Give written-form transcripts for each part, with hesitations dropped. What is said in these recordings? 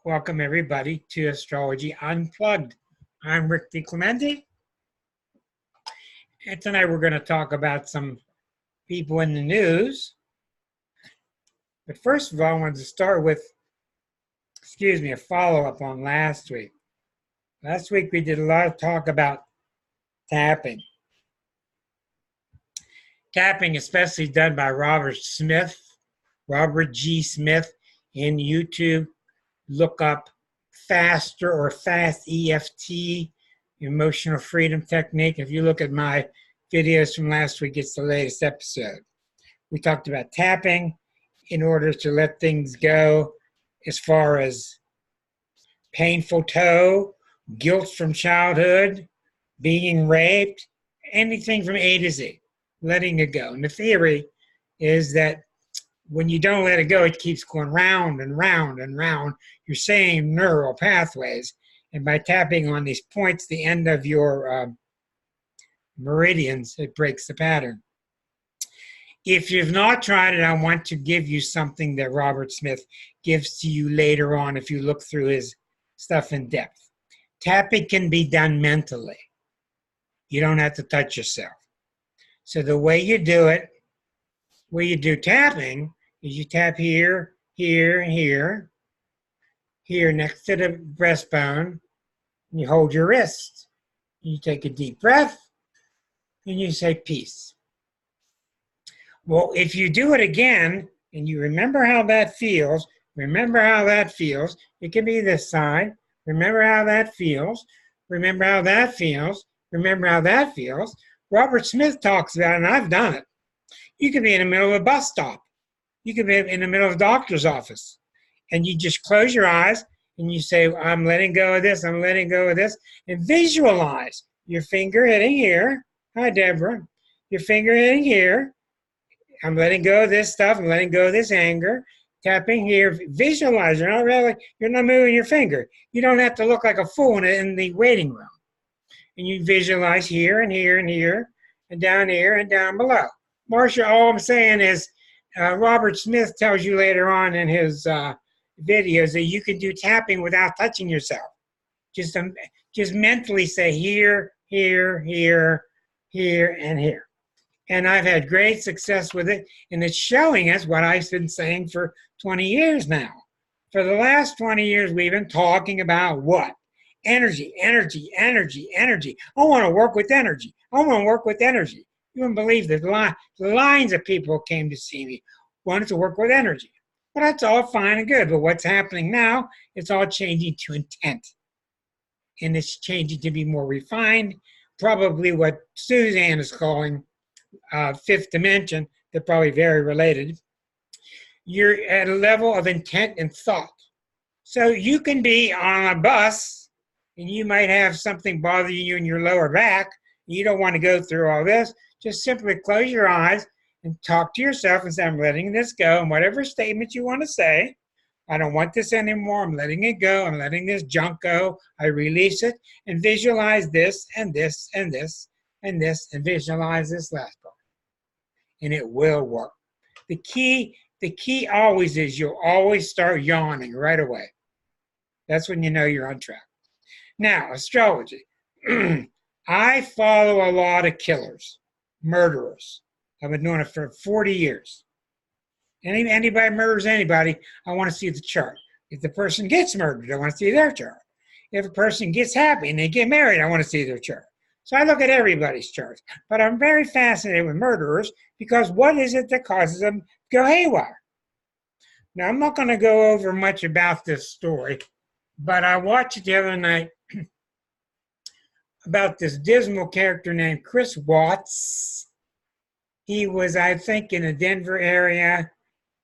Welcome everybody to Astrology Unplugged. I'm Rick DiClemente, and tonight we're going to talk about some people in the news. But first of all, I wanted to start with, a follow-up on last week. Last week we did a lot of talk about tapping. Tapping, especially done by Robert G. Smith in YouTube. Look up faster or fast EFT, emotional freedom technique. If you look at my videos from last week, it's the latest episode. We talked about tapping in order to let things go as far as painful toe, guilt from childhood, being raped, anything from A to Z, letting it go. And the theory is that when you don't let it go, it keeps going round and round and round your same neural pathways. And by tapping on these points, the end of your meridians, it breaks the pattern. If you've not tried it, I want to give you something that Robert Smith gives to you later on if you look through his stuff in depth. Tapping can be done mentally. You don't have to touch yourself. So the way you do it, where you do tapping, is you tap here, here, here, here next to the breastbone, and you hold your wrist. You take a deep breath, and you say peace. Well, if you do it again, and you remember how that feels, it can be this side, remember how that feels, remember how that feels, remember how that feels. Robert Smith talks about it, and I've done it. You could be in the middle of a bus stop. You could be in the middle of a doctor's office, and you just close your eyes and you say, I'm letting go of this, I'm letting go of this, and visualize your finger hitting here. Hi, Deborah. Your finger hitting here. I'm letting go of this stuff. I'm letting go of this anger. Tapping here. Visualize. You're not moving your finger. You don't have to look like a fool in the waiting room. And you visualize here and here and here and down here and down below. Marcia, all I'm saying is, Robert Smith tells you later on in his videos that you can do tapping without touching yourself. Just mentally say here, here, here, here, and here. And I've had great success with it, and it's showing us what I've been saying for 20 years now. For the last 20 years, we've been talking about what? Energy, energy, energy, energy. I want to work with energy. I want to work with energy. You wouldn't believe that the lines of people came to see me, wanted to work with energy. But that's all fine and good. But what's happening now, it's all changing to intent. And it's changing to be more refined, probably what Suzanne is calling fifth dimension. They're probably very related. You're at a level of intent and thought. So you can be on a bus, and you might have something bother you in your lower back. You don't want to go through all this. Just simply close your eyes and talk to yourself and say, I'm letting this go. And whatever statement you want to say, I don't want this anymore. I'm letting it go. I'm letting this junk go. I release it and visualize this and this and this and this and visualize this last part. And it will work. The key always is you'll always start yawning right away. That's when you know you're on track. Now, astrology. I follow a lot of killers. Murderers. I've been doing it for 40 years. Anybody murders anybody, I want to see the chart. If the person gets murdered, I want to see their chart. If a person gets happy and they get married, I want to see their chart. So I look at everybody's charts. But I'm very fascinated with murderers because what is it that causes them to go haywire? Now, I'm not going to go over much about this story, but I watched it the other night about this dismal character named Chris Watts. He was, I think, in the Denver area.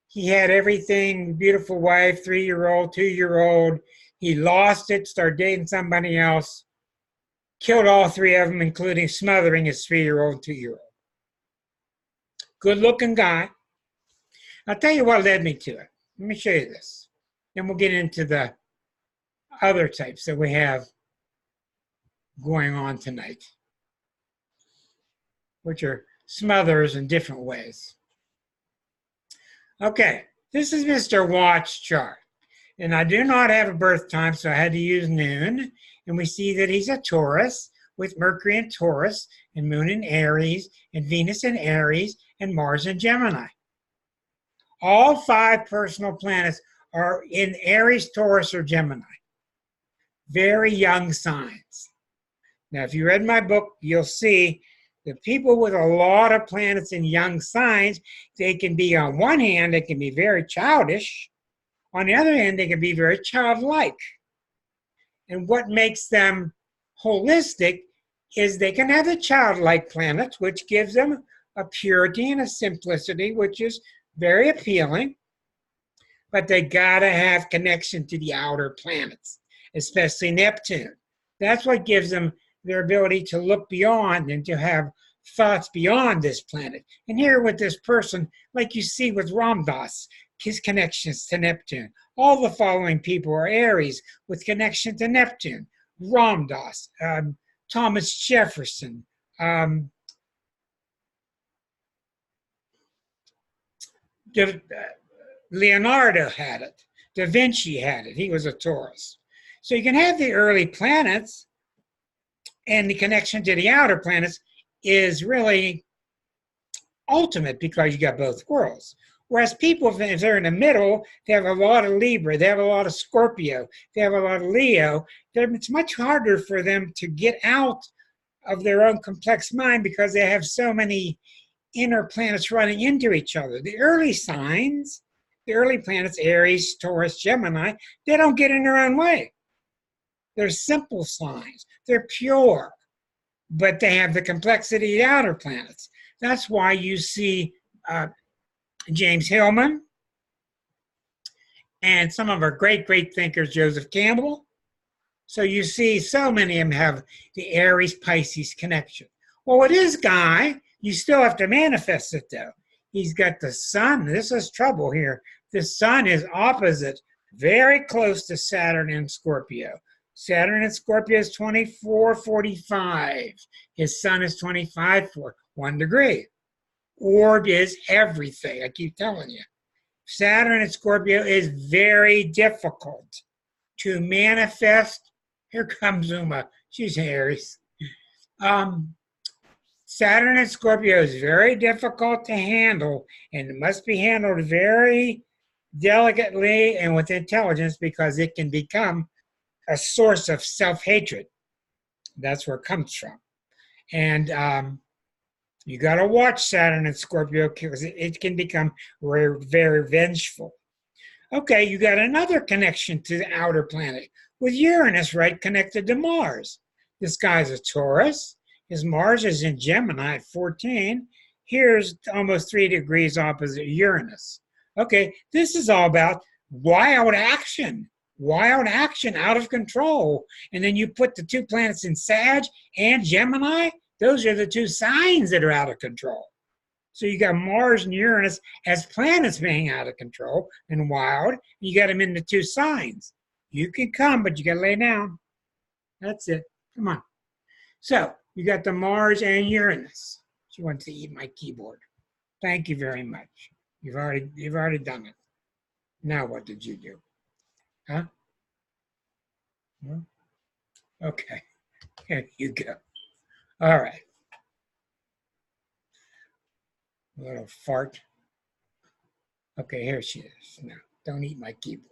He had everything, beautiful wife, 3-year-old, 2-year-old. He lost it, started dating somebody else, killed all 3 of them, including smothering his 3-year-old, 2-year-old. Good-looking guy. I'll tell you what led me to it. Let me show you this. Then we'll get into the other types that we have going on tonight, which are smothers in different ways. Okay, this is Mr. Watts' chart. And I do not have a birth time, so I had to use noon. And we see that he's a Taurus with Mercury in Taurus and Moon in Aries and Venus in Aries and Mars in Gemini. All 5 personal planets are in Aries, Taurus, or Gemini. Very young signs. Now, if you read my book, you'll see that people with a lot of planets in young signs, they can be, on one hand, they can be very childish. On the other hand, they can be very childlike. And what makes them holistic is they can have the childlike planets, which gives them a purity and a simplicity, which is very appealing. But they gotta have connection to the outer planets, especially Neptune. That's what gives them their ability to look beyond and to have thoughts beyond this planet. And here with this person, like you see with Ram Dass, his connections to Neptune. All the following people are Aries with connection to Neptune. Ram Dass, Thomas Jefferson, Leonardo had it. Da Vinci had it. He was a Taurus. So you can have the early planets, and the connection to the outer planets is really ultimate because you got both worlds. Whereas people, if they're in the middle, they have a lot of Libra, they have a lot of Scorpio, they have a lot of Leo. It's much harder for them to get out of their own complex mind because they have so many inner planets running into each other. The early signs, the early planets, Aries, Taurus, Gemini, they don't get in their own way. They're simple signs. They're pure, but they have the complexity of the outer planets. That's why you see James Hillman and some of our great thinkers, Joseph Campbell. So you see so many of them have the Aries-Pisces connection. Well, with this guy, you still have to manifest it, though. He's got the sun. This is trouble here. The sun is opposite, very close to Saturn in Scorpio. Saturn in Scorpio is 2445. His sun is 25 for 1 degree. Orb is everything, I keep telling you. Saturn in Scorpio is very difficult to manifest. Here comes Uma. She's Aries. Saturn in Scorpio is very difficult to handle, and it must be handled very delicately and with intelligence because it can become a source of self-hatred. That's where it comes from. And you got to watch Saturn and Scorpio because it can become very, very vengeful. Okay, you got another connection to the outer planet with Uranus, right, connected to Mars. This guy's a Taurus. His Mars is in Gemini at 14. Here's almost 3 degrees opposite Uranus. Okay, this is all about wild action out of control. And then you put the 2 planets in Sag and Gemini. Those are the 2 signs that are out of control. So you got Mars and Uranus as planets being out of control and wild. You got them in the 2 signs. You can come, but you got to lay down. That's it. Come on. So you got the Mars and Uranus. She wants to eat my keyboard. Thank you very much. You've already done it. Now what did you do? Huh? Okay. Here you go. All right. A little fart. Okay, here she is. No, don't eat my keyboard.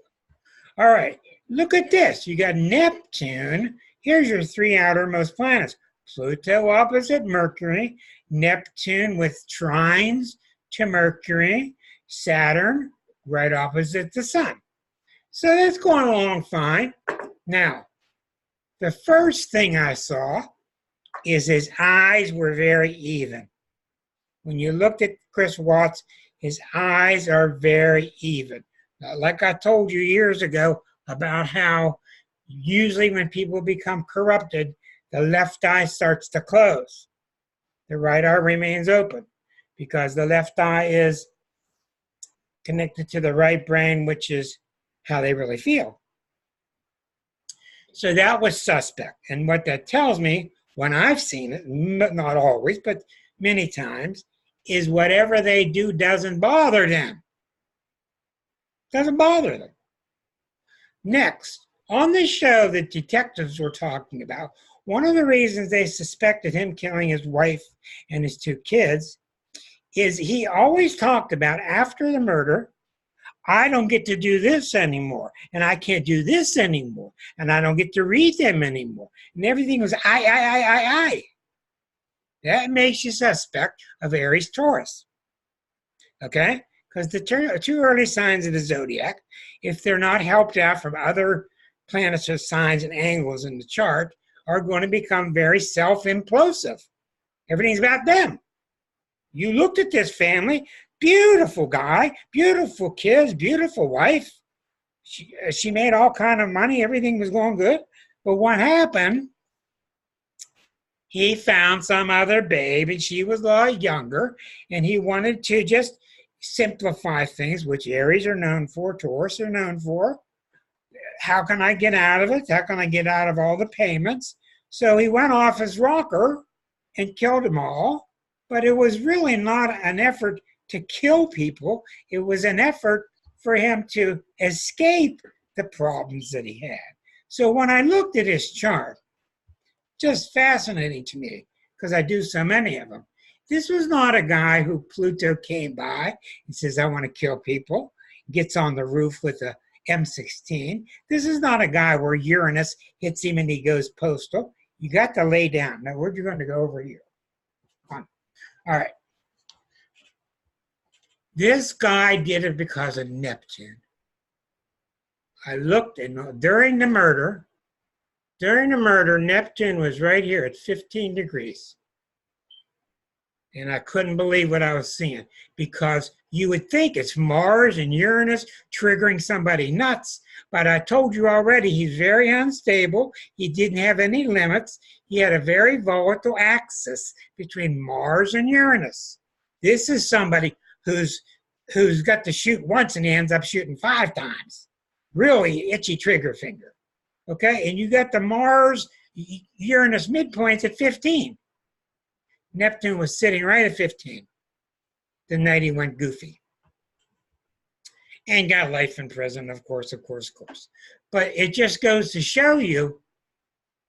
All right, look at this. You got Neptune. Here's your 3 outermost planets. Pluto opposite Mercury, Neptune with trines to Mercury, Saturn right opposite the sun. So that's going along fine. Now, the first thing I saw is his eyes were very even. When you looked at Chris Watts, his eyes are very even. Now, like I told you years ago about how usually when people become corrupted, the left eye starts to close. The right eye remains open because the left eye is connected to the right brain, which is how they really feel. So that was suspect. And what that tells me, when I've seen it, not always, but many times, is whatever they do doesn't bother them. Doesn't bother them. Next, on the show that detectives were talking about, one of the reasons they suspected him killing his wife and his 2 kids is he always talked about after the murder, I don't get to do this anymore, and I can't do this anymore, and I don't get to read them anymore. And everything was I. That makes you suspect of Aries Taurus. Okay? Because the 2 early signs of the zodiac, if they're not helped out from other planets or signs and angles in the chart, are going to become very self-implosive. Everything's about them. You looked at this family, beautiful guy, beautiful kids, beautiful wife. She made all kind of money. Everything was going good. But what happened? He found some other babe, and she was a lot younger, and he wanted to just simplify things, which Aries are known for, Taurus are known for. How can I get out of it? How can I get out of all the payments? So he went off his rocker and killed them all. But it was really not an effort to kill people. It was an effort for him to escape the problems that he had. So when I looked at his chart, just fascinating to me, because I do so many of them. This was not a guy who Pluto came by and says, I want to kill people, gets on the roof with a M16. This is not a guy where Uranus hits him and he goes postal. You got to lay down. Now, where'd you going to go over here? All right. This guy did it because of Neptune. I looked, and during the murder, Neptune was right here at 15 degrees. And I couldn't believe what I was seeing, because you would think it's Mars and Uranus triggering somebody nuts. But I told you already, he's very unstable. He didn't have any limits. He had a very volatile axis between Mars and Uranus. This is somebody who's got to shoot once and he ends up shooting 5 times. Really itchy trigger finger. Okay, and you got the Mars Uranus midpoints at 15. Neptune was sitting right at 15 the night he went goofy. And got life in prison, of course. But it just goes to show you,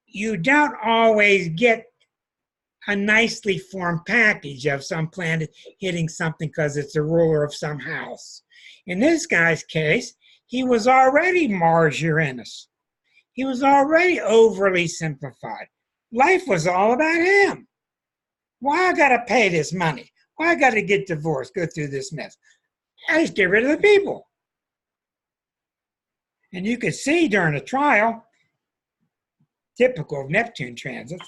you don't always get a nicely formed package of some planet hitting something because it's the ruler of some house. In this guy's case, he was already Mars-Uranus. He was already overly simplified. Life was all about him. Why I gotta pay this money? Why I gotta get divorced, go through this mess? I just get rid of the people. And you could see during the trial, typical of Neptune transits,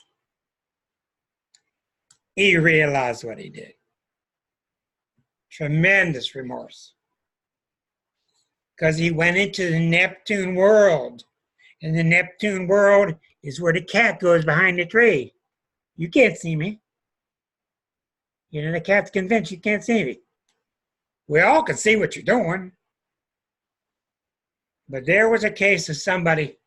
he realized what he did. Tremendous remorse. Because he went into the Neptune world. And the Neptune world is where the cat goes behind the tree. You can't see me. You know, the cat's convinced you can't see me. We all can see what you're doing. But there was a case of somebody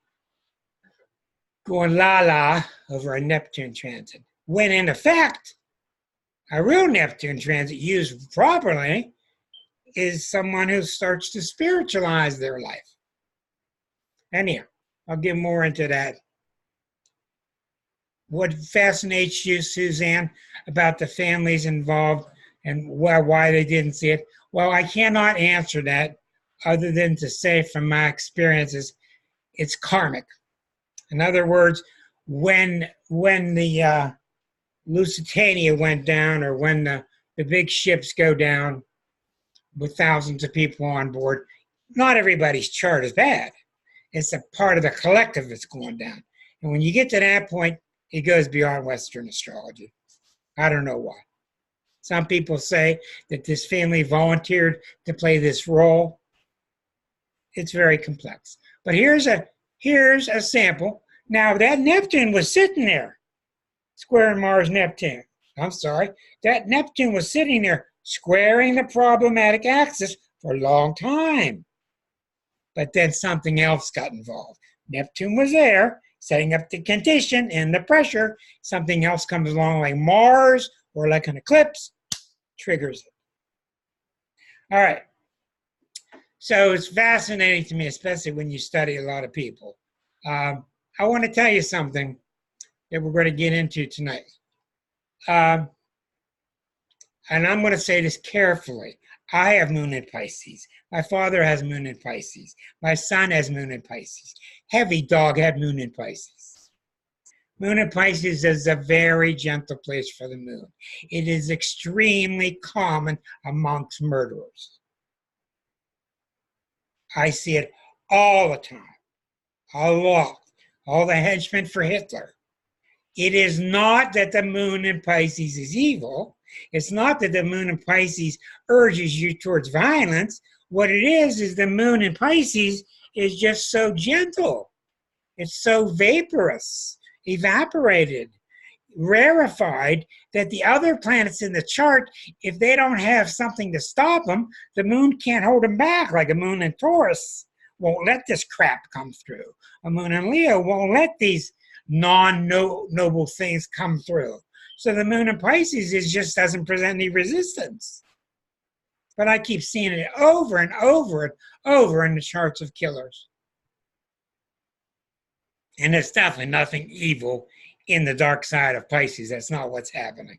going la-la over a Neptune transit. When in effect, a real Neptune transit used properly is someone who starts to spiritualize their life. Anyhow, I'll get more into that. What fascinates you, Suzanne, about the families involved and why they didn't see it? Well, I cannot answer that other than to say from my experiences, it's karmic. In other words, when the Lusitania went down, or when the big ships go down with thousands of people on board, not everybody's chart is bad. It's a part of the collective that's going down. And when you get to that point, it goes beyond Western astrology. I don't know why. Some people say that this family volunteered to play this role. It's very complex. But here's a sample. Now that Neptune was sitting there, squaring Mars Neptune. I'm sorry. That Neptune was sitting there squaring the problematic axis for a long time. But then something else got involved. Neptune was there, setting up the condition and the pressure. Something else comes along like Mars or like an eclipse, triggers it. All right. So it's fascinating to me, especially when you study a lot of people. I want to tell you something that we're going to get into tonight. And I'm going to say this carefully. I have moon in Pisces. My father has moon in Pisces. My son has moon in Pisces. Heavy Dog had moon in Pisces. Moon in Pisces is a very gentle place for the moon. It is extremely common amongst murderers. I see it all the time, a lot. All the henchmen for Hitler. It is not that the moon in Pisces is evil. It's not that the moon in Pisces urges you towards violence. What it is the moon in Pisces is just so gentle. It's so vaporous, evaporated, rarefied, that the other planets in the chart, if they don't have something to stop them, the moon can't hold them back. Like a moon in Taurus won't let this crap come through. A moon in Leo won't let these non-noble things come through. So the moon in Pisces just doesn't present any resistance. But I keep seeing it over and over and over in the charts of killers. And there's definitely nothing evil in the dark side of Pisces. That's not what's happening.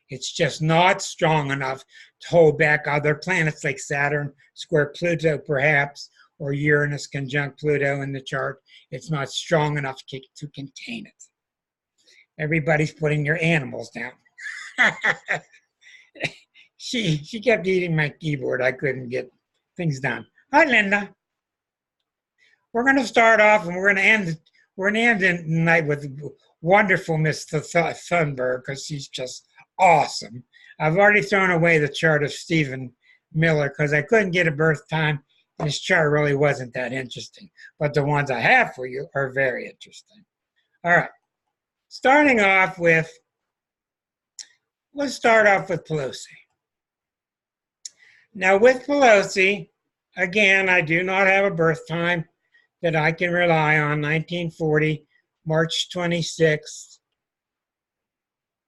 It's just not strong enough to hold back other planets like Saturn square Pluto, perhaps, or Uranus conjunct Pluto in the chart. It's not strong enough to contain it. Everybody's putting their animals down. She kept eating my keyboard. I couldn't get things done. Hi, Linda. We're going to start off, and we're going to end the night with wonderful Miss Thunberg, because she's just awesome. I've already thrown away the chart of Stephen Miller because I couldn't get a birth time. This chart really wasn't that interesting, but the ones I have for you are very interesting. All right, let's start off with Pelosi. Now with Pelosi, again, I do not have a birth time that I can rely on, 1940, March 26th.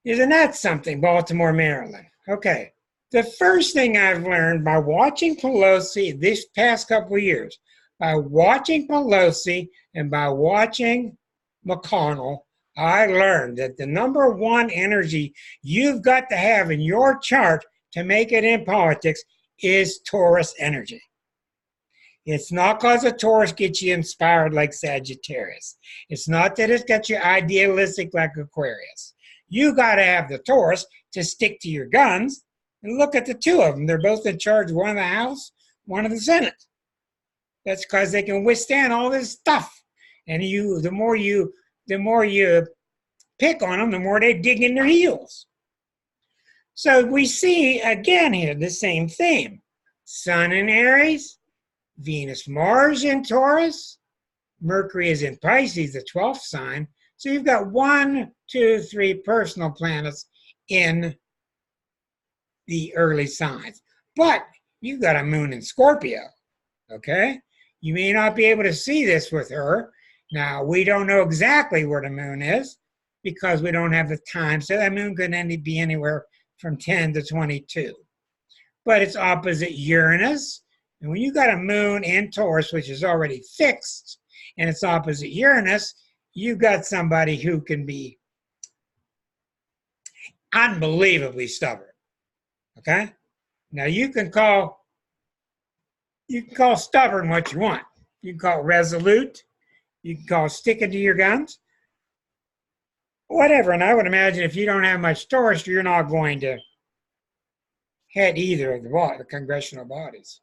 Isn't that something, Baltimore, Maryland? Okay. The first thing I've learned by watching Pelosi this past couple of years, by watching Pelosi and by watching McConnell, I learned that the number one energy you've got to have in your chart to make it in politics is Taurus energy. It's not because a Taurus gets you inspired like Sagittarius. It's not that it's got you idealistic like Aquarius. You got to have the Taurus to stick to your guns. And look at the two of them. They're both in charge, one of the House, one of the Senate. That's because they can withstand all this stuff. And the more you pick on them, the more they dig in their heels. So we see again here the same theme. Sun in Aries, Venus, Mars in Taurus, Mercury is in Pisces, the 12th sign. So you've got 1, 2, 3 personal planets in the early signs. But you've got a moon in Scorpio, okay? You may not be able to see this with her. Now, we don't know exactly where the moon is because we don't have the time. So that moon could be anywhere from 10 to 22. But it's opposite Uranus. And when you got a moon in Taurus, which is already fixed, and it's opposite Uranus, you've got somebody who can be unbelievably stubborn. Okay? Now you can call stubborn what you want. You can call it resolute. You can call it sticking to your guns. Whatever. And I would imagine if you don't have much Taurus, you're not going to head either of the congressional bodies.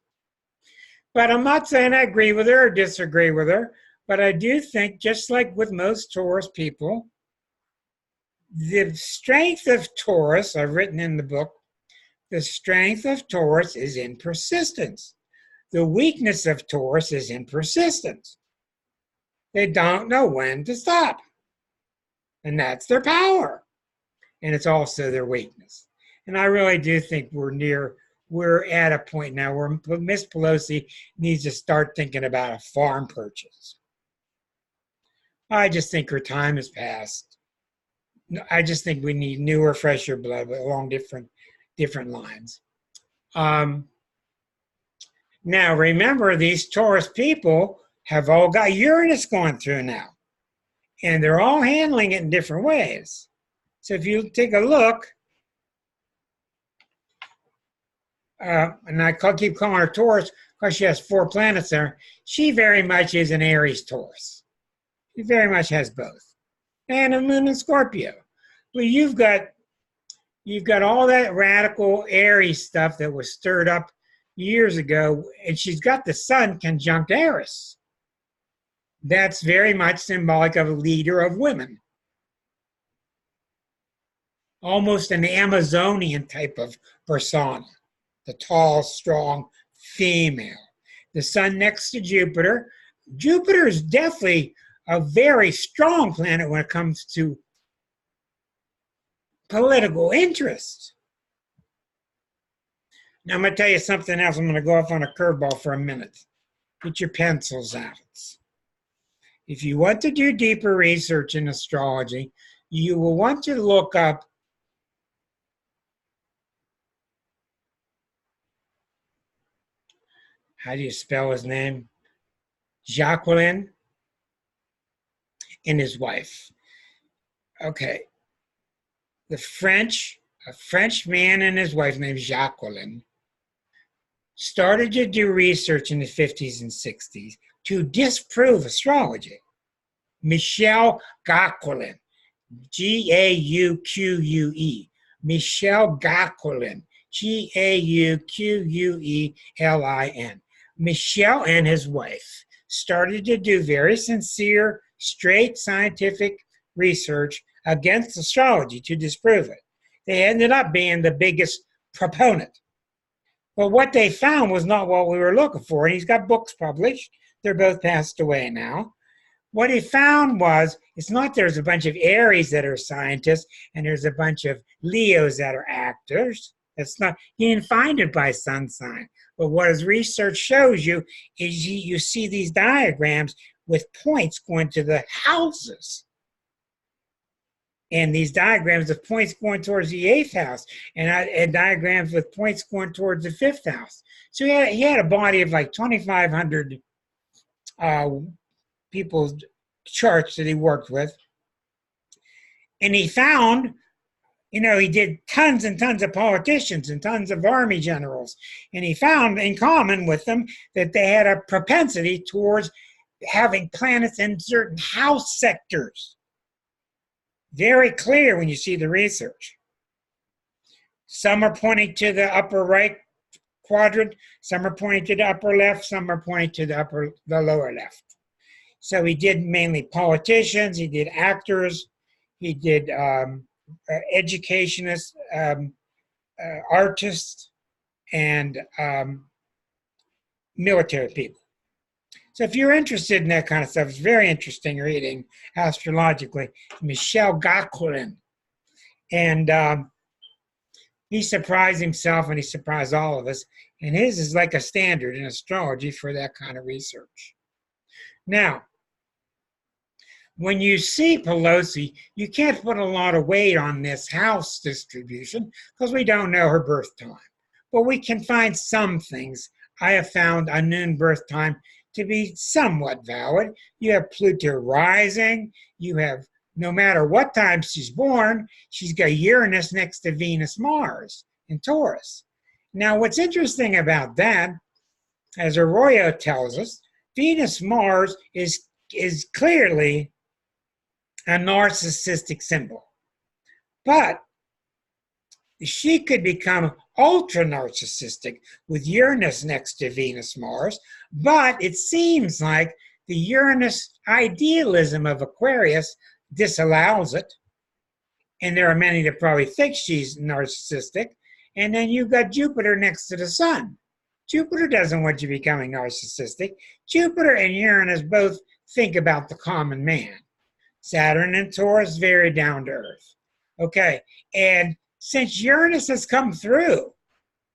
But I'm not saying I agree with her or disagree with her, but I do think, just like with most Taurus people, the strength of Taurus, I've written in the book, the strength of Taurus is in persistence. The weakness of Taurus is in persistence. They don't know when to stop. And that's their power. And it's also their weakness. And I really do think we're at a point now where Miss Pelosi needs to start thinking about a farm purchase. I just think her time has passed. I just think we need newer, fresher blood along different lines. Now, remember, these Taurus people have all got Uranus going through now, and they're all handling it in different ways. So if you take a look, and I keep calling her Taurus because she has 4 planets there, she very much is an Aries Taurus. She very much has both. And a moon in Scorpio. But you've got all that radical Aries stuff that was stirred up years ago, and she's got the sun conjunct Eris. That's very much symbolic of a leader of women. Almost an Amazonian type of persona. The tall, strong female. The sun next to Jupiter. Jupiter is definitely a very strong planet when it comes to political interest. Now I'm going to tell you something else. I'm going to go off on a curveball for a minute. Get your pencils out. If you want to do deeper research in astrology, you will want to look up how do you spell his name? Jacqueline and his wife. Okay. A French man and his wife named Jacqueline started to do research in the 50s and 60s to disprove astrology. Michel Gauquelin, Gauque, Michel Gauquelin, Gauquelin. Michel and his wife started to do very sincere, straight scientific research against astrology to disprove it. They ended up being the biggest proponent. But what they found was not what we were looking for. And he's got books published. They're both passed away now. What he found was, it's not there's a bunch of Aries that are scientists and there's a bunch of Leos that are actors. That's not, he didn't find it by sun sign. But what his research shows you is you see these diagrams with points going to the houses. And these diagrams of points going towards the 8th house, and diagrams with points going towards the 5th house. So he had a body of like 2,500 people's charts that he worked with. And he found, he did tons and tons of politicians and tons of army generals. And he found in common with them that they had a propensity towards having planets in certain house sectors. Very clear when you see the research. Some are pointing to the upper right quadrant, some are pointing to the upper left, some are pointing to the lower left. So he did mainly politicians, he did actors, he did educationists, artists, and military people. So if you're interested in that kind of stuff, it's very interesting reading astrologically. Michel Gauquelin. And he surprised himself and he surprised all of us. And his is like a standard in astrology for that kind of research. Now, when you see Pelosi, you can't put a lot of weight on this house distribution because we don't know her birth time. But we can find some things. I have found a noon birth time to be somewhat valid. You have Pluto rising. You have, no matter what time she's born, she's got Uranus next to Venus, Mars in Taurus. Now, what's interesting about that, as Arroyo tells us, Venus, Mars is clearly a narcissistic symbol. But she could become ultra narcissistic with Uranus next to Venus, Mars, but it seems like the Uranus idealism of Aquarius disallows it. And there are many that probably think she's narcissistic. And then you've got Jupiter next to the sun. Jupiter doesn't want you becoming narcissistic. Jupiter and Uranus both think about the common man. Saturn and Taurus, very down to earth. Okay, and since Uranus has come through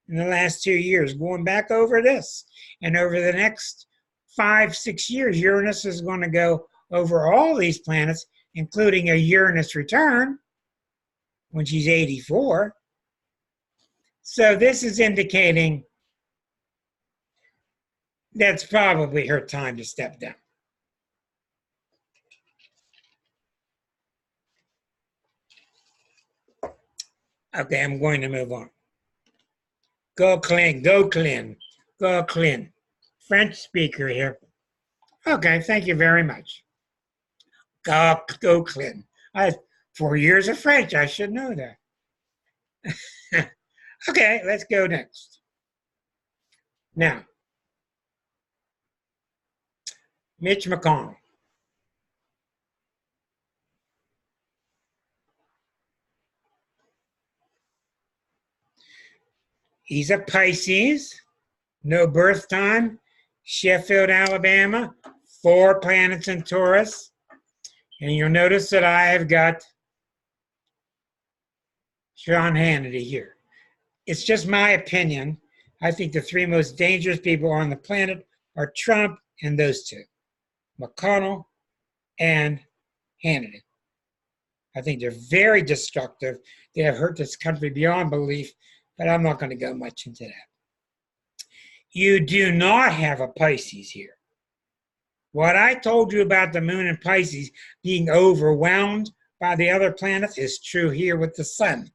in the last 2 years, going back over this, and over the next 5-6 years, Uranus is going to go over all these planets, including a Uranus return when she's 84. So this is indicating That's probably her time to step down. Okay, I'm going to move on. Go Clint, go Clint, go Clint. French speaker here. Okay, thank you very much. Go Clint. I had 4 years of French. I should know that. Okay, let's go next. Now, Mitch McConnell. He's a Pisces, no birth time, Sheffield, Alabama, 4 planets in Taurus. And you'll notice that I have got Sean Hannity here. It's just my opinion. I think the 3 most dangerous people on the planet are Trump and those 2, McConnell and Hannity. I think they're very destructive. They have hurt this country beyond belief, but I'm not going to go much into that. You do not have a Pisces here. What I told you about the moon in Pisces being overwhelmed by the other planets is true here with the sun.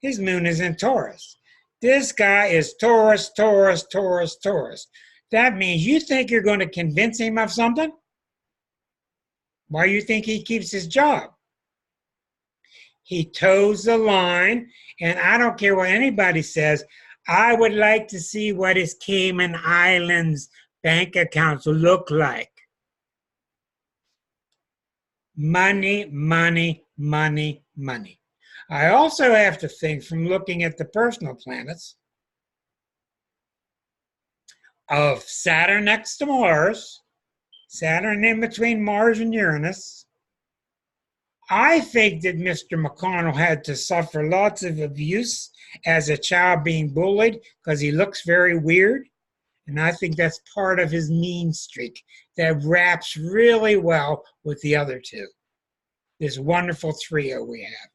His moon is in Taurus. This guy is Taurus, Taurus, Taurus, Taurus. That means you think you're going to convince him of something? Why do you think he keeps his job? He toes the line, and I don't care what anybody says. I would like to see what his Cayman Islands bank accounts will look like. Money, money, money, money. I also have to think from looking at the personal planets of Saturn next to Mars, Saturn in between Mars and Uranus. I think that Mr. McConnell had to suffer lots of abuse as a child being bullied because he looks very weird. And I think that's part of his mean streak that wraps really well with the other 2. This wonderful trio we have.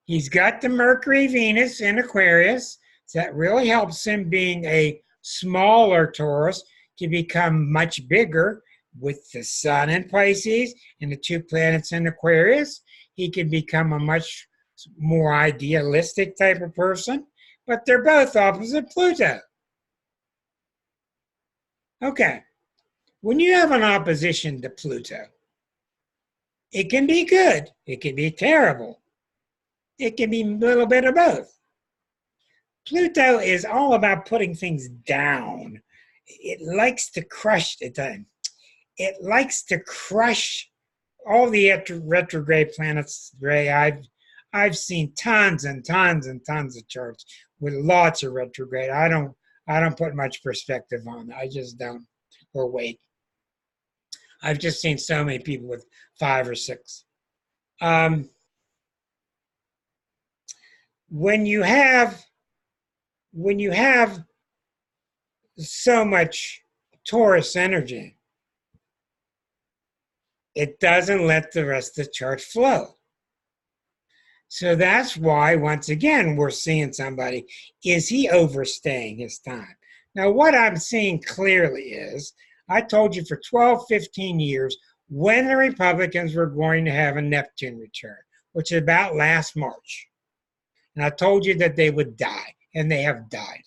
He's got the Mercury, Venus in Aquarius. So that really helps him being a smaller Taurus to become much bigger. With the sun in Pisces and the 2 planets in Aquarius, he can become a much more idealistic type of person, but they're both opposite Pluto. Okay, when you have an opposition to Pluto, it can be good, it can be terrible, it can be a little bit of both. Pluto is all about putting things down. It likes to crush the time. It likes to crush all the retrograde planets. Ray, I've seen tons and tons and tons of charts with lots of retrograde. I don't put much perspective on it. I just don't, or wait. I've just seen so many people with 5 or 6. When you have so much Taurus energy, it doesn't let the rest of the chart flow. So that's why, once again, we're seeing somebody, is he overstaying his time? Now, what I'm seeing clearly is, I told you for 12, 15 years, when the Republicans were going to have a Neptune return, which is about last March. And I told you that they would die, and they have died.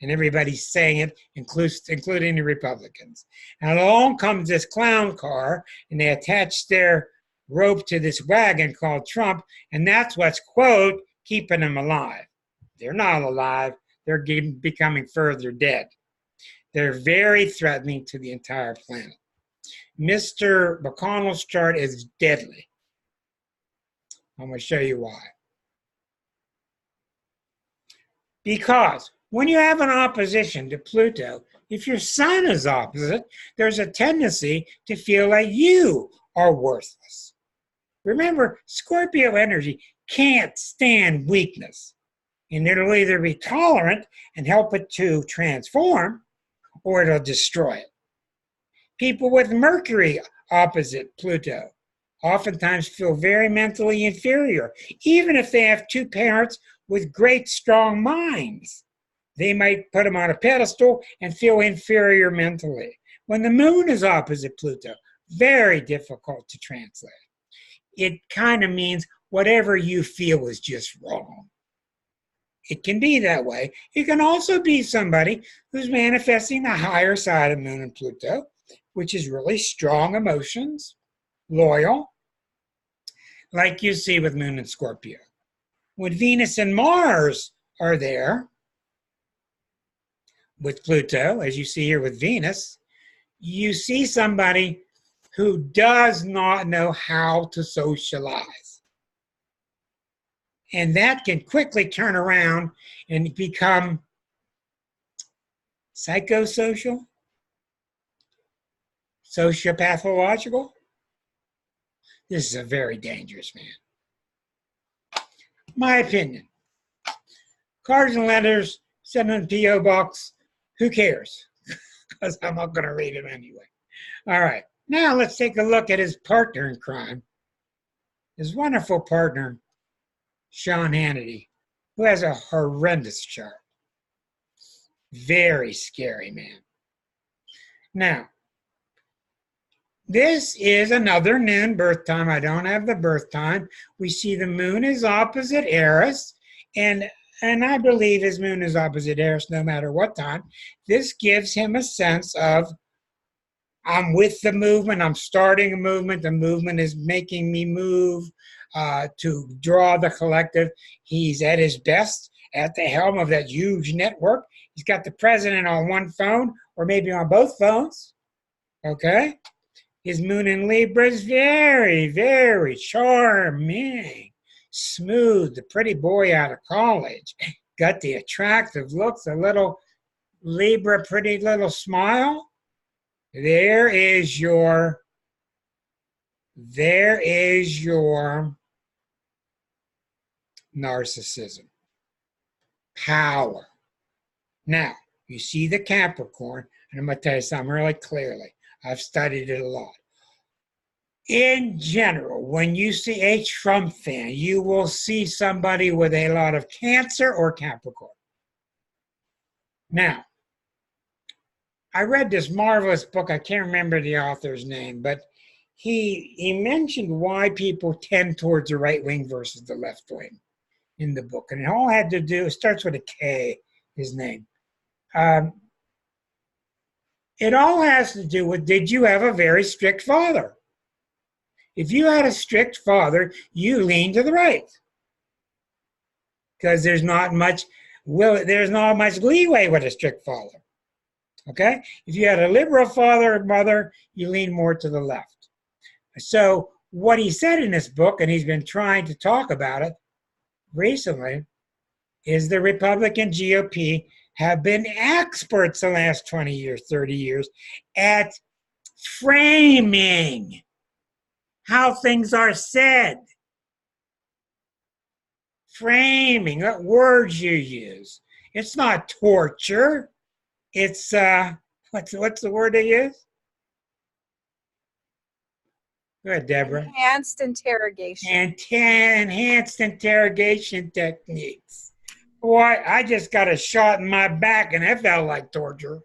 And everybody's saying it, including the Republicans. And along comes this clown car, and they attach their rope to this wagon called Trump, and that's what's, quote, keeping them alive. They're not alive. They're becoming further dead. They're very threatening to the entire planet. Mr. McConnell's chart is deadly. I'm going to show you why. Because when you have an opposition to Pluto, if your sun is opposite, there's a tendency to feel like you are worthless. Remember, Scorpio energy can't stand weakness. And it'll either be tolerant and help it to transform, or it'll destroy it. People with Mercury opposite Pluto oftentimes feel very mentally inferior, even if they have 2 parents with great, strong minds. They might put them on a pedestal and feel inferior mentally. When the moon is opposite Pluto, very difficult to translate. It kind of means whatever you feel is just wrong. It can be that way. It can also be somebody who's manifesting the higher side of Moon and Pluto, which is really strong emotions, loyal, like you see with Moon and Scorpio. When Venus and Mars are there with Pluto, as you see here with Venus, you see somebody who does not know how to socialize. And that can quickly turn around and become psychosocial, sociopathological. This is a very dangerous man. My opinion. Cards and letters, send in P.O. Box. Who cares? Because I'm not going to read them anyway. All right. Now let's take a look at his partner in crime. His wonderful partner, Sean Hannity, who has a horrendous chart. Very scary man. Now, this is another noon birth time. I don't have the birth time. We see the moon is opposite Eris, and I believe his moon is opposite Eris no matter what time. This gives him a sense of, I'm with the movement, I'm starting a movement, the movement is making me move to draw the collective. He's at his best at the helm of that huge network. He's got the president on one phone or maybe on both phones, okay? His moon in Libra is very, very charming, smooth, the pretty boy out of college. Got the attractive looks, a little Libra, pretty little smile. There is your narcissism. Power. Now, you see the Capricorn, and I'm going to tell you something really clearly. I've studied it a lot. In general, when you see a Trump fan, you will see somebody with a lot of Cancer or Capricorn. Now, I read this marvelous book. I can't remember the author's name, but he mentioned why people tend towards the right wing versus the left wing in the book. And it all had to do, it starts with a K, his name. It all has to do with, did you have a very strict father? If you had a strict father, you lean to the right. Because there's not much leeway with a strict father. Okay? If you had a liberal father or mother, you lean more to the left. So what he said in this book, and he's been trying to talk about it recently, is the Republican GOP have been experts the last 20 years, 30 years at framing how things are said. Framing, what words you use. It's not torture. It's, what's the word they use? Go ahead, Deborah. Enhanced interrogation. Enhanced interrogation techniques. Boy, I just got a shot in my back and it felt like torture.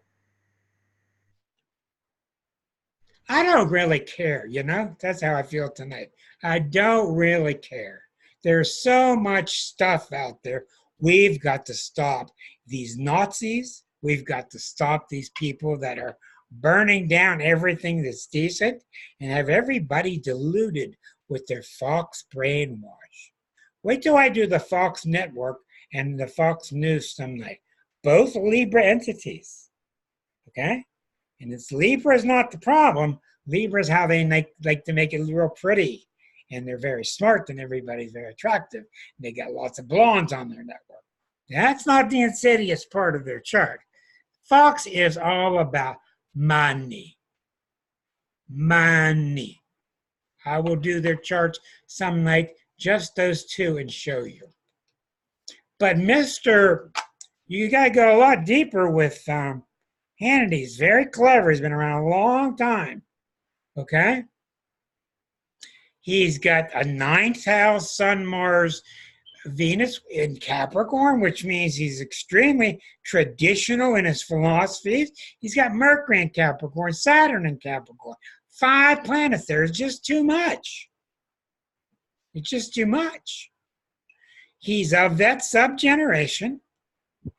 I don't really care, you know? That's how I feel tonight. I don't really care. There's so much stuff out there. We've got to stop these Nazis. We've got to stop these people that are burning down everything that's decent and have everybody deluded with their Fox brainwash. Wait till I do the Fox Network and the Fox News some night. Both Libra entities, okay? And it's Libra is not the problem. Libra is how they like to make it real pretty. And they're very smart and everybody's very attractive. And they got lots of blondes on their network. That's not the insidious part of their chart. Fox is all about money. Money. I will do their charts some night, just those two, and show you. But you got to go a lot deeper with Hannity. He's very clever. He's been around a long time. Okay? He's got a 9th house Sun Mars Venus in Capricorn, which means he's extremely traditional in his philosophies. He's got Mercury in Capricorn, Saturn in Capricorn. 5 planets there is just too much. It's just too much. He's of that sub-generation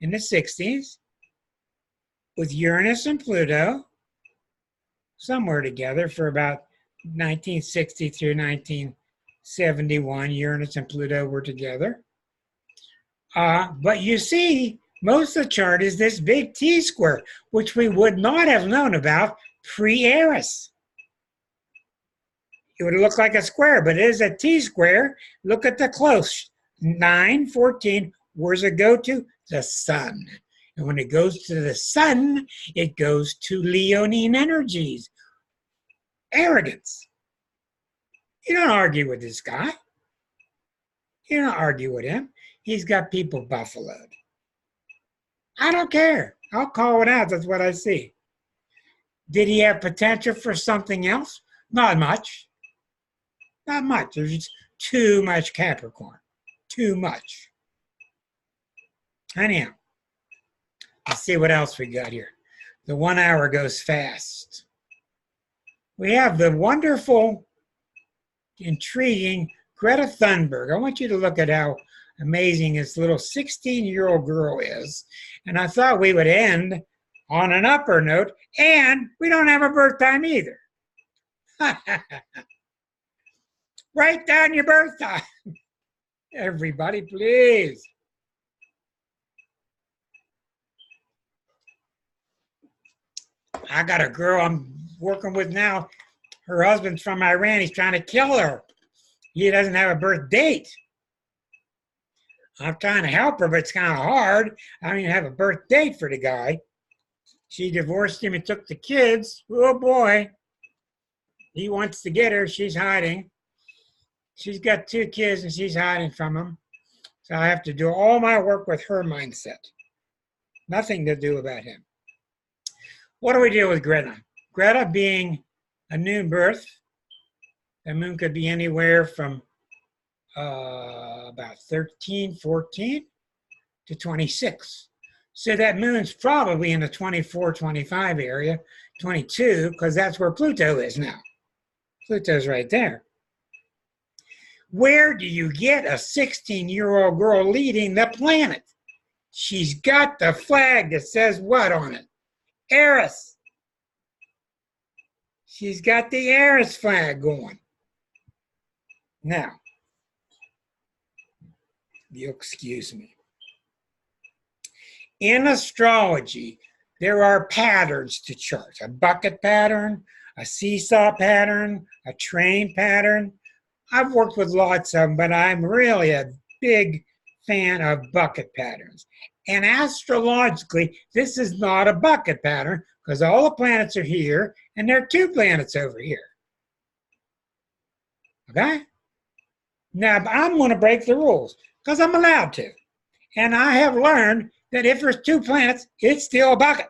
in the 60s with Uranus and Pluto somewhere together for about 1960 through 1971. Uranus and Pluto were together. But you see, most of the chart is this big T-square, which we would not have known about pre-Eris. It would look like a square, but it is a T-square. Look at the close. 9, 14, where's it go to? The sun. And when it goes to the sun, it goes to Leonine energies. Arrogance. You don't argue with this guy. You don't argue with him. He's got people buffaloed. I don't care. I'll call it out. That's what I see. Did he have potential for something else? Not much. Not much. There's just too much Capricorn. Too much. Anyhow, let's see what else we got here. The 1 hour goes fast. We have the wonderful, intriguing Greta Thunberg. I want you to look at how amazing this little 16-year-old girl is. And I thought we would end on an upper note, and we don't have a birth time either. Write down your birth time. Everybody, please. I got a girl I'm working with now. Her husband's from Iran. He's trying to kill her. He doesn't have a birth date. I'm trying to help her, but it's kind of hard. I don't even have a birth date for the guy. She divorced him and took the kids. Oh, boy. He wants to get her. She's hiding. She's got 2 kids, and she's hiding from him. So I have to do all my work with her mindset. Nothing to do about him. What do we do with Greta? Greta being a new birth. The moon could be anywhere from about 13, 14 to 26. So that moon's probably in the 24, 25 area, 22, because that's where Pluto is now. Pluto's right there. Where do you get a 16-year-old girl leading the planet? She's got the flag that says what on it? Eris. She's got the Eris flag going. Now, you'll excuse me. In astrology, there are patterns to charts. A bucket pattern, a seesaw pattern, a train pattern. I've worked with lots of them, but I'm really a big fan of bucket patterns. And astrologically, this is not a bucket pattern because all the planets are here and there are 2 planets over here. Okay? Now, I'm going to break the rules because I'm allowed to. And I have learned that if there's 2 planets, it's still a bucket.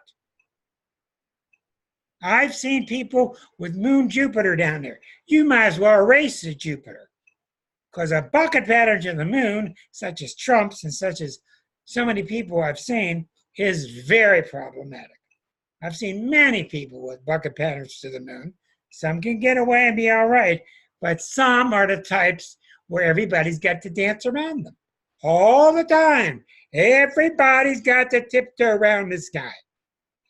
I've seen people with Moon Jupiter down there. You might as well erase the Jupiter because a bucket pattern to the moon, such as Trump's and such as so many people I've seen, is very problematic. I've seen many people with bucket patterns to the moon. Some can get away and be all right, but some are the types where everybody's got to dance around them all the time. Everybody's got to tiptoe around this guy.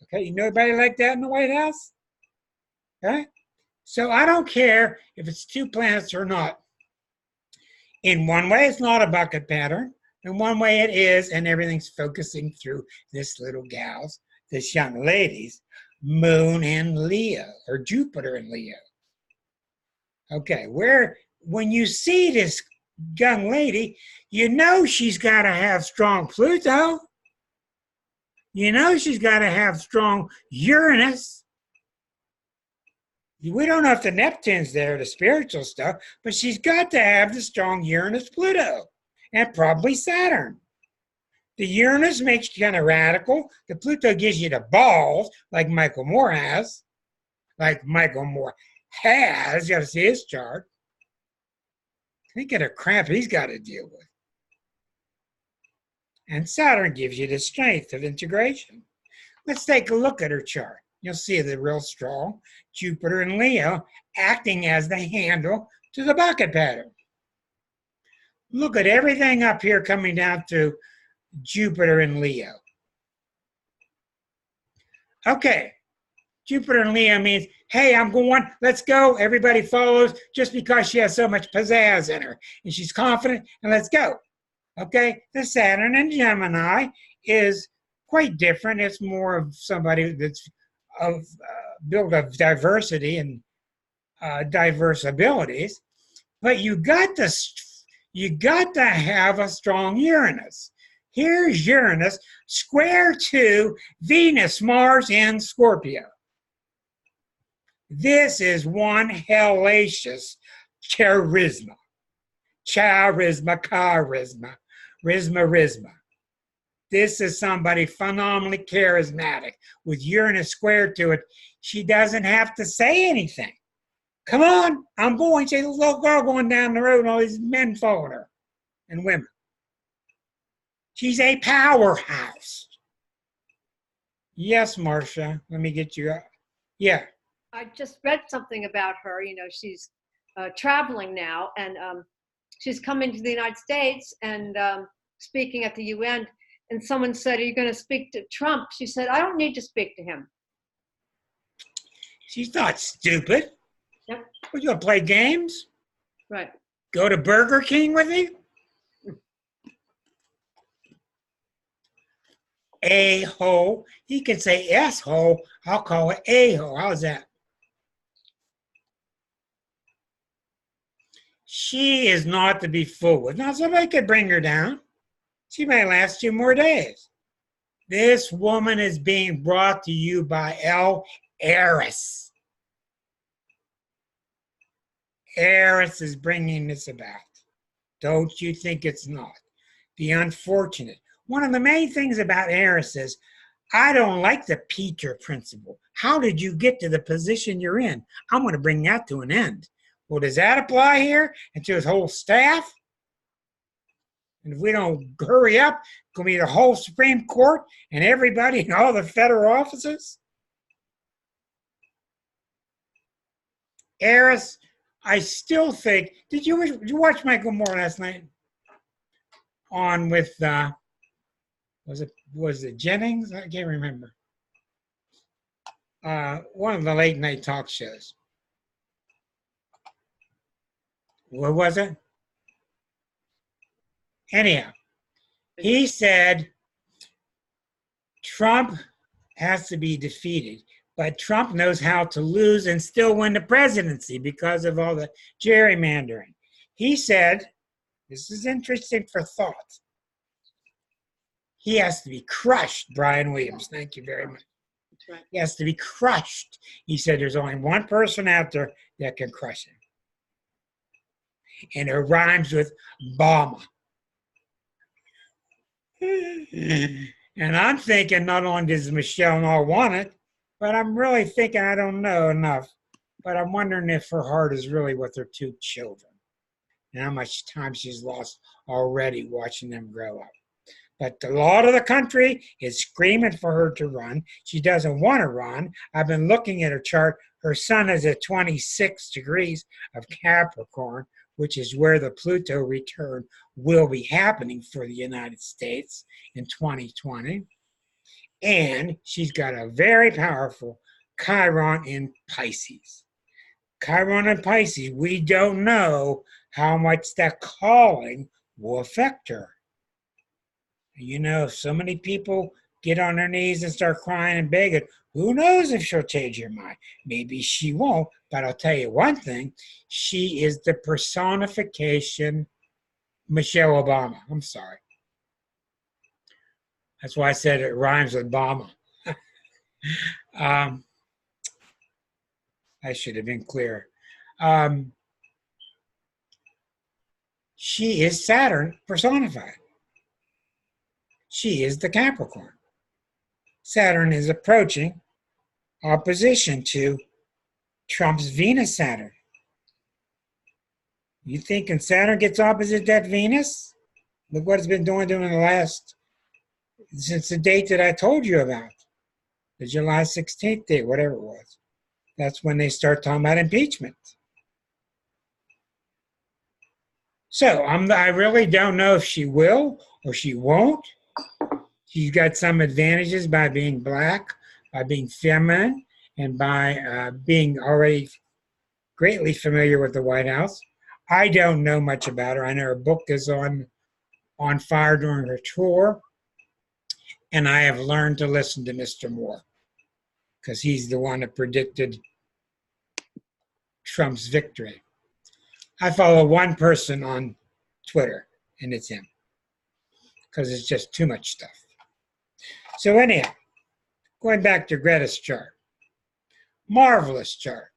Okay, you know anybody like that in the White House? Okay? So I don't care if it's 2 planets or not. In one way, it's not a bucket pattern. In one way, it is, and everything's focusing through this little gal's, this young lady's, moon in Leo, or Jupiter in Leo. Okay, when you see this young lady, you know she's got to have strong Pluto. You know she's got to have strong Uranus. We don't know if the Neptune's there, the spiritual stuff, but she's got to have the strong Uranus-Pluto, and probably Saturn. The Uranus makes you kind of radical. The Pluto gives you the balls, like Michael Moore has. You got to see his chart. Think of the crap he's got to deal with. And Saturn gives you the strength of integration. Let's take a look at her chart. You'll see the real strong Jupiter in Leo acting as the handle to the bucket pattern. Look at everything up here coming down through Jupiter in Leo. Okay, Jupiter in Leo means, hey, I'm going, let's go. Everybody follows just because she has so much pizzazz in her. And she's confident, and let's go. Okay, the Saturn in Gemini is quite different. It's more of somebody that's built of diversity and diverse abilities. But you got to have a strong Uranus. Here's Uranus square to Venus, Mars, and Scorpio. This is one hellacious charisma. Charisma. Risma. This is somebody phenomenally charismatic. With Uranus squared to it, she doesn't have to say anything. Come on, I'm going. She's a little girl going down the road and all these men following her and women. She's a powerhouse. Yes, Marcia, let me get you up. Yeah. I just read something about her. You know, she's traveling now, and she's coming to the United States and speaking at the UN. And someone said, are you going to speak to Trump? She said, I don't need to speak to him. She's not stupid. Yep. We're going to play games? Right. Go to Burger King with you? A-hole. He can say S-hole. I'll call it A-hole. How's that? She is not to be fooled with. Now, somebody could bring her down. She may last 2 more days. This woman is being brought to you by Eris. Eris is bringing this about. Don't you think it's not? The unfortunate. One of the main things about Eris is, I don't like the Peter principle. How did you get to the position you're in? I'm going to bring that to an end. Well, does that apply here and to his whole staff? And if we don't hurry up, it's going to be the whole Supreme Court and everybody in all the federal offices? Eris, I still think, did you watch Michael Moore last night? On with, was it Jennings? I can't remember. One of the late night talk shows. What was it? Anyhow, he said Trump has to be defeated, but Trump knows how to lose and still win the presidency because of all the gerrymandering. He said, this is interesting for thought, he has to be crushed, Brian Williams. Thank you very much. That's right. He has to be crushed. He said there's only one person out there that can crush him. And it rhymes with Obama. And I'm thinking not only does Michelle not want it, but I'm really thinking I don't know enough. But I'm wondering if her heart is really with her 2 children and how much time she's lost already watching them grow up. But the lot of the country is screaming for her to run. She doesn't want to run. I've been looking at her chart. Her sun is at 26 degrees of Capricorn, which is where the Pluto return will be happening for the United States in 2020. And she's got a very powerful Chiron in Pisces. Chiron in Pisces, we don't know how much that calling will affect her. You know, if so many people get on their knees and start crying and begging, who knows if she'll change her mind? Maybe she won't, but I'll tell you one thing. She is the personification Michelle Obama. I'm sorry. That's why I said it rhymes with Obama. I should have been clearer. She is Saturn personified. She is the Capricorn. Saturn is approaching opposition to Trump's Venus Saturn. You thinking Saturn gets opposite that Venus? Look what it's been doing in the last since the date that I told you about, the July 16th date, whatever it was. That's when they start talking about impeachment. So I really don't know if she will or she won't. She's got some advantages by being black, by being feminine, and by being already greatly familiar with the White House. I don't know much about her. I know her book is on fire during her tour, and I have learned to listen to Mr. Moore because he's the one that predicted Trump's victory. I follow one person on Twitter, and it's him, because it's just too much stuff. So anyhow, going back to Greta's chart. Marvelous chart.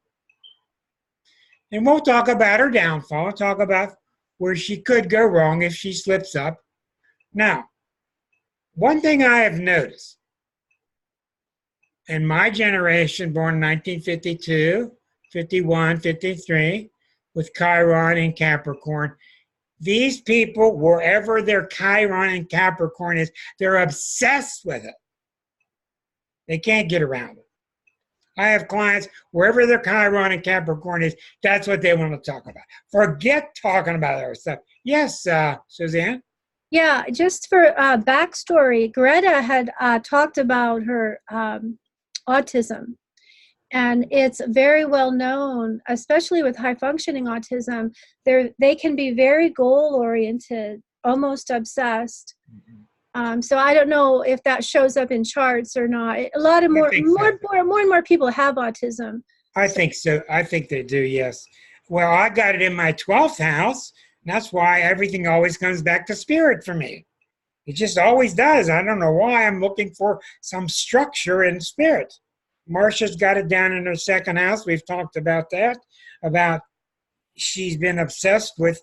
And we'll talk about her downfall, we'll talk about where she could go wrong if she slips up. Now, one thing I have noticed, in my generation, born in 1952, 51, 53, with Chiron and Capricorn, these people, wherever their Chiron and Capricorn is, they're obsessed with it. They can't get around it. I have clients, wherever their Chiron and Capricorn is, that's what they want to talk about. Forget talking about other stuff. Yes, Suzanne? Yeah, just for backstory, Greta had talked about her autism. And it's very well known, especially with high functioning autism, they can be very goal oriented, almost obsessed. So I don't know if that shows up in charts or not. A lot of more and more people have autism. I think so. I think they do, yes. Well, I got it in my 12th house. And that's why everything always comes back to spirit for me. It just always does. I don't know why. I'm looking for some structure in spirit. Marcia's got it down in her second house. We've talked about that, about she's been obsessed with,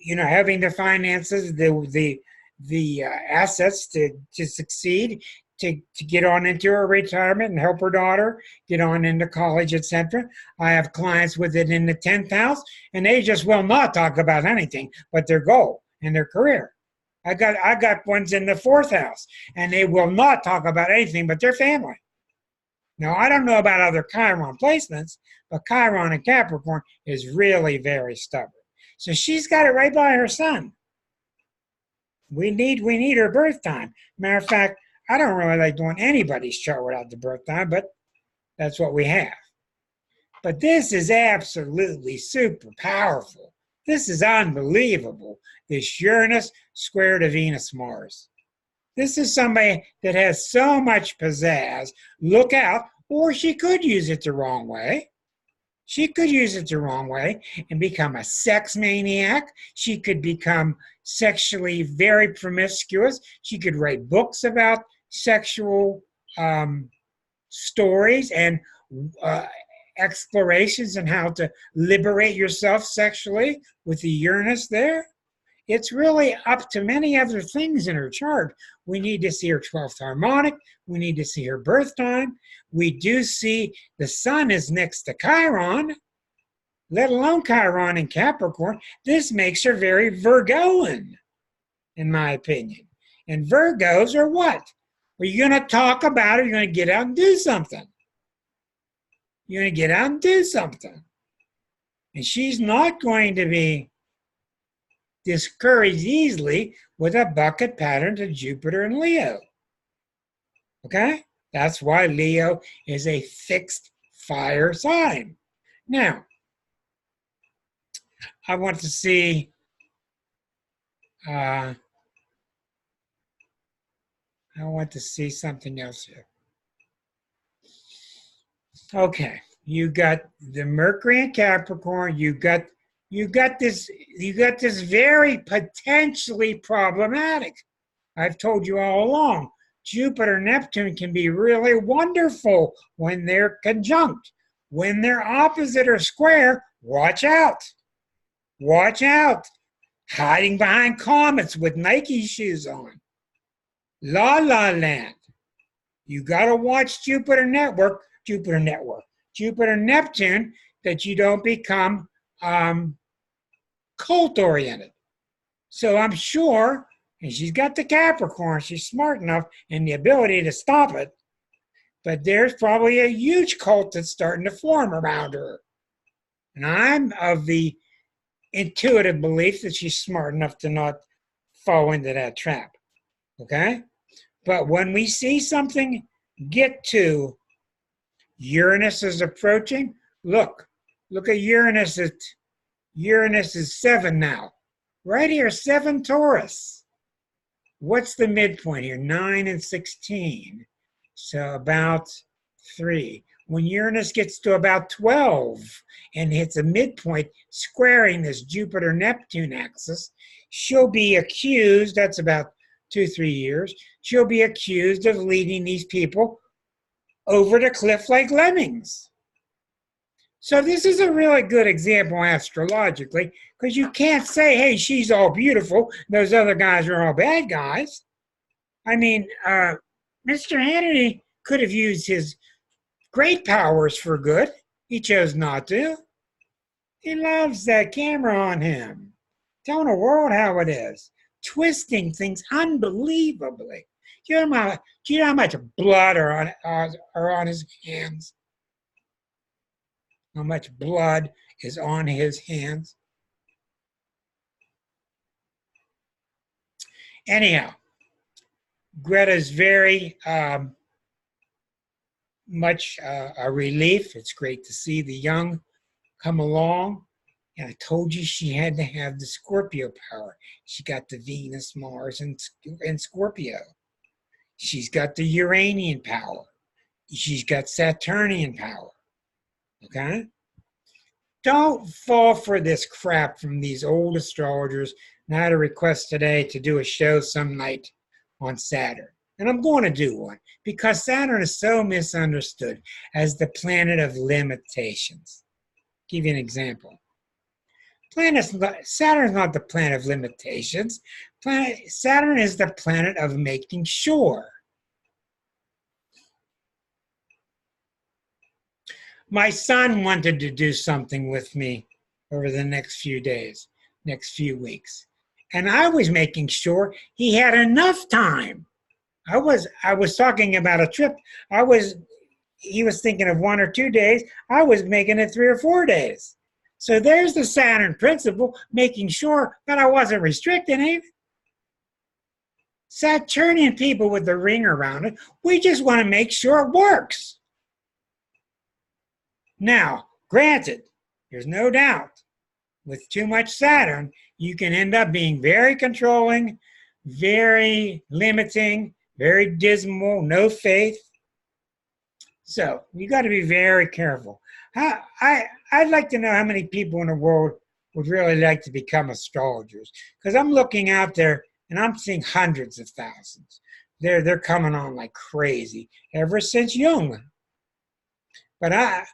having the finances, the assets to succeed, to get on into her retirement and help her daughter get on into college, etc. I have clients with it in the 10th house, and they just will not talk about anything but their goal and their career. I got ones in the 4th house, and they will not talk about anything but their family. Now, I don't know about other Chiron placements, but Chiron and Capricorn is really very stubborn. So she's got it right by her sun. We need her birth time. Matter of fact, I don't really like doing anybody's chart without the birth time, but that's what we have. But this is absolutely super powerful. This is unbelievable. This Uranus square to Venus Mars. This is somebody that has so much pizzazz. Look out, or she could use it the wrong way. She could use it the wrong way and become a sex maniac. She could become sexually very promiscuous. She could write books about sexual stories and explorations and how to liberate yourself sexually with the Uranus there. It's really up to many other things in her chart. We need to see her 12th harmonic. We need to see her birth time. We do see the sun is next to Chiron, let alone Chiron and Capricorn. This makes her very Virgoan, in my opinion. And Virgos are what? Well, you're going to talk about it. You're going to get out and do something. You're going to get out and do something. And she's not going to be discouraged easily with a bucket pattern to Jupiter and Leo. Okay? That's why Leo is a fixed fire sign. Now, I want to see something else here. Okay, you got the Mercury and Capricorn, you got this very potentially problematic. I've told you all along, Jupiter and Neptune can be really wonderful when they're conjunct. When they're opposite or square, watch out. Watch out. Hiding behind comets with Nike shoes on. La La Land. You got to watch Jupiter Neptune, that you don't become cult-oriented. So I'm sure And she's got the Capricorn. She's smart enough and the ability to stop it. But there's probably a huge cult that's starting to form around her. And I'm of the intuitive belief that she's smart enough to not fall into that trap. Okay? But when we see something get to Uranus is approaching, look at Uranus. Uranus is 7 now. Right here, 7 Taurus. What's the midpoint here? 9 and 16. So about 3. When Uranus gets to about 12 and hits a midpoint squaring this Jupiter-Neptune axis, she'll be accused, that's about 2-3 years, she'll be accused of leading these people over the cliff like lemmings. So this is a really good example astrologically, because you can't say, hey, she's all beautiful, those other guys are all bad guys. I mean, Mr. Hannity could have used his great powers for good. He chose not to. He loves that camera on him, telling the world how it is, twisting things unbelievably. Do you know how much blood are on his hands? How much blood is on his hands? Anyhow, Greta's very much a relief. It's great to see the young come along. And I told you she had to have the Scorpio power. She got the Venus, Mars, and Scorpio. She's got the Uranian power. She's got Saturnian power. Okay? Don't fall for this crap from these old astrologers. And I had a request today to do a show some night on Saturn. And I'm going to do one because Saturn is so misunderstood as the planet of limitations. I'll give you an example. Saturn is not the planet of limitations. Saturn is the planet of making sure. My son wanted to do something with me over the next few days, next few weeks. And I was making sure he had enough time. I was talking about a trip. He was thinking of 1 or 2 days. I was making it 3 or 4 days. So there's the Saturn principle, making sure that I wasn't restricting him. Saturnian people with the ring around it, we just want to make sure it works. Now, granted, there's no doubt, with too much Saturn, you can end up being very controlling, very limiting, very dismal, no faith. So you got to be very careful. I'd like to know how many people in the world would really like to become astrologers, because I'm looking out there and I'm seeing hundreds of thousands. They're coming on like crazy ever since Jung. But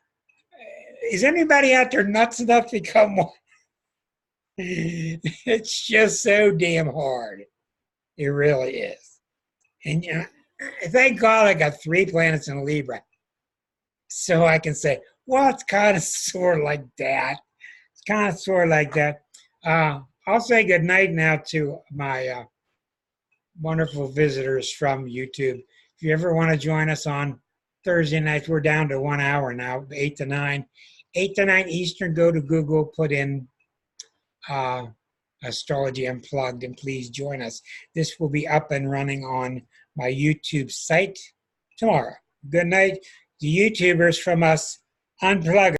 is anybody out there nuts enough to become one? It's just so damn hard. It really is. And you know, thank God I got 3 planets in Libra. So I can say, well, it's kind of sort of like that. It's kind of sort of like that. I'll say good night now to my wonderful visitors from YouTube. If you ever want to join us on Thursday nights, we're down to 1 hour now, 8 to 9. 8 to 9 Eastern, go to Google, put in Astrology Unplugged, and please join us. This will be up and running on my YouTube site tomorrow. Good night, the YouTubers from us Unplugged.